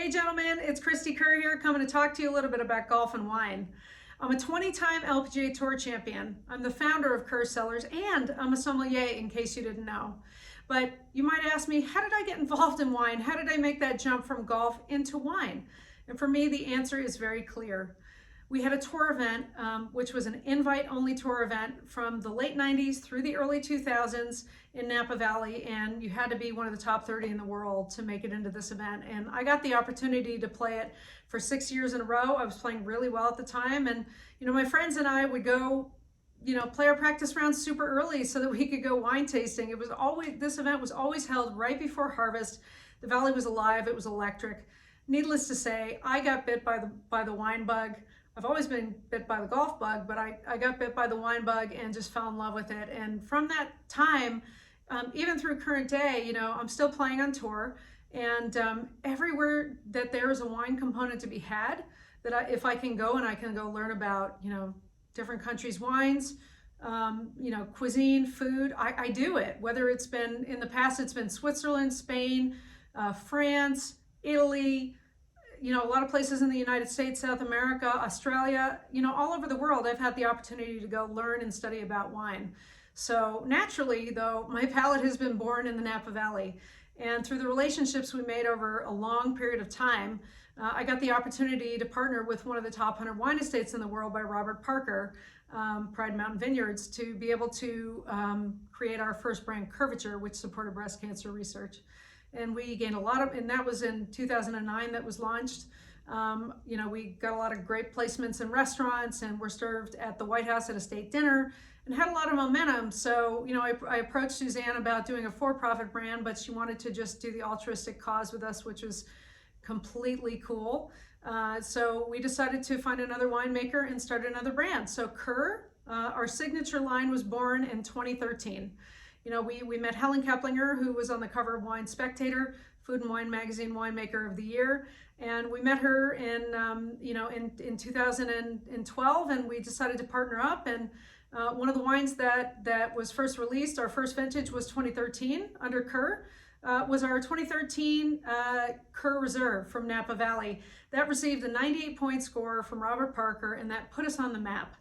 Hey gentlemen, it's Cristie Kerr here, coming to talk to you a little bit about golf and wine. I'm a 20-time LPGA Tour champion. I'm the founder of Kerr Cellars, and I'm a sommelier, in case you didn't know. But you might ask me, how did I get involved in wine? How did I make that jump from golf into wine? And for me, the answer is very clear. We had a tour event, which was an invite-only tour event from the late 90s through the early 2000s in Napa Valley, and you had to be one of the top 30 in the world to make it into this event. And I got the opportunity to play it for 6 years in a row. I was playing really well at the time, and my friends and I would go play our practice rounds super early so that we could go wine tasting. This event was always held right before harvest. The valley was alive, it was electric. Needless to say, I got bit by the wine bug. I've always been bit by the golf bug, but I got bit by the wine bug and just fell in love with it. And from that time, even through current day, I'm still playing on tour, and everywhere that there is a wine component to be had, if I can go and I can go learn about, different countries' wines, cuisine, food, I do it. Whether it's been, in the past, it's been Switzerland, Spain, France, Italy, a lot of places in the United States, South America, Australia, all over the world, I've had the opportunity to go learn and study about wine. So naturally, though, my palate has been born in the Napa Valley. And through the relationships we made over a long period of time, I got the opportunity to partner with one of the top 100 wine estates in the world by Robert Parker, Pride Mountain Vineyards, to be able to create our first brand, Curvature, which supported breast cancer research. And we gained a lot of, and that was in 2009 that was launched. We got a lot of great placements in restaurants, and were served at the White House at a state dinner, and had a lot of momentum. So, I approached Suzanne about doing a for-profit brand, but she wanted to just do the altruistic cause with us, which was completely cool. So we decided to find another winemaker and start another brand. So Kerr, our signature line, was born in 2013. We met Helen Keplinger, who was on the cover of Wine Spectator, Food and Wine Magazine Winemaker of the Year. And we met her in 2012, and we decided to partner up. And one of the wines that was first released, our first vintage, was 2013 under Kerr, was our 2013 Kerr Reserve from Napa Valley. That received a 98-point score from Robert Parker, and that put us on the map.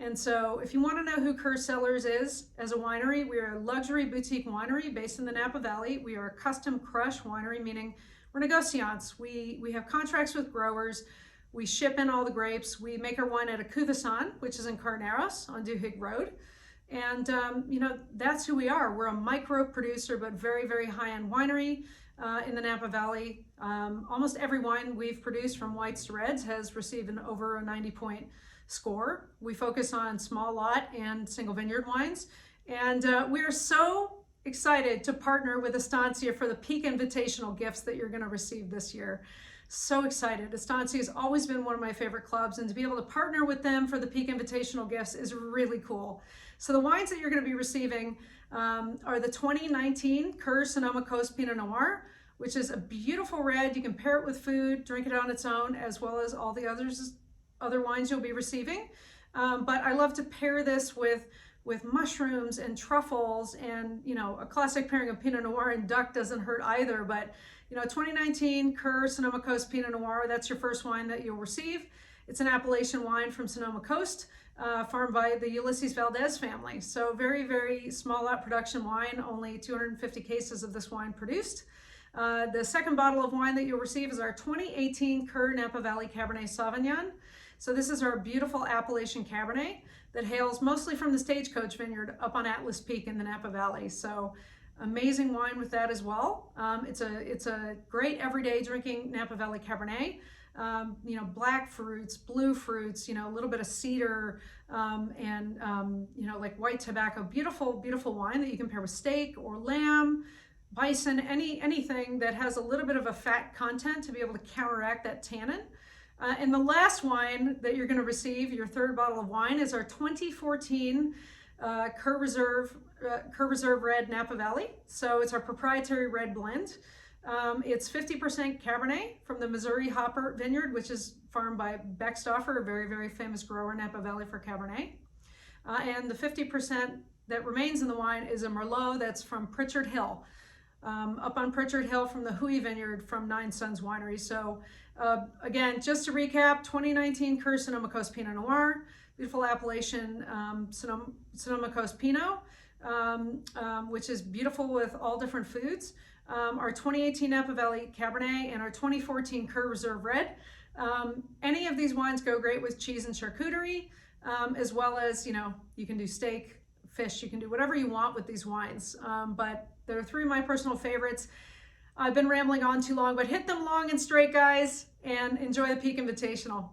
And so if you want to know who Kerr Cellars is as a winery, we are a luxury boutique winery based in the Napa Valley. We are a custom crush winery, meaning we're negociants. We have contracts with growers. We ship in all the grapes. We make our wine at a Cuvasson, which is in Carneros on Duhigg Road. And, that's who we are. We're a micro producer, but very, very high-end winery in the Napa Valley. Almost every wine we've produced, from whites to reds, has received over a 90-point score. We focus on small lot and single vineyard wines. And we are so excited to partner with Estancia for the Peak Invitational Gifts that you're going to receive this year. So excited. Estancia has always been one of my favorite clubs, and to be able to partner with them for the Peak Invitational Gifts is really cool. So the wines that you're going to be receiving are the 2019 Kerr Sonoma Coast Pinot Noir, which is a beautiful red. You can pair it with food, drink it on its own, as well as all the other wines you'll be receiving. But I love to pair this with mushrooms and truffles, and a classic pairing of Pinot Noir and duck doesn't hurt either. But 2019 Kerr Sonoma Coast Pinot Noir, that's your first wine that you'll receive. It's an Appalachian wine from Sonoma Coast, farmed by the Ulysses Valdez family. So very, very small lot production wine, only 250 cases of this wine produced. The second bottle of wine that you'll receive is our 2018 Kerr Napa Valley Cabernet Sauvignon. So this is our beautiful Appalachian Cabernet that hails mostly from the Stagecoach Vineyard up on Atlas Peak in the Napa Valley. So amazing wine with that as well. It's a great everyday drinking Napa Valley Cabernet. Black fruits, blue fruits, a little bit of cedar, and like white tobacco. Beautiful, beautiful wine that you can pair with steak or lamb, bison, anything that has a little bit of a fat content to be able to counteract that tannin. And the last wine that you're going to receive, your third bottle of wine, is our 2014 Kerr Reserve Red Napa Valley. So it's our proprietary red blend. It's 50% Cabernet from the Missouri Hopper Vineyard, which is farmed by Beckstoffer, a very, very famous grower in Napa Valley for Cabernet. And the 50% that remains in the wine is a Merlot that's from Pritchard Hill. up on Pritchard Hill from the Hui Vineyard from Nine Sons Winery. So again, just to recap, 2019 Kerr Sonoma Coast Pinot Noir, beautiful appellation Sonoma Coast Pinot, which is beautiful with all different foods. Our 2018 Napa Valley Cabernet and our 2014 Kerr Reserve Red. Any of these wines go great with cheese and charcuterie, as well as, you can do steak, fish, you can do whatever you want with these wines. But they're three of my personal favorites. I've been rambling on too long, but hit them long and straight, guys, and enjoy the Peak Invitational.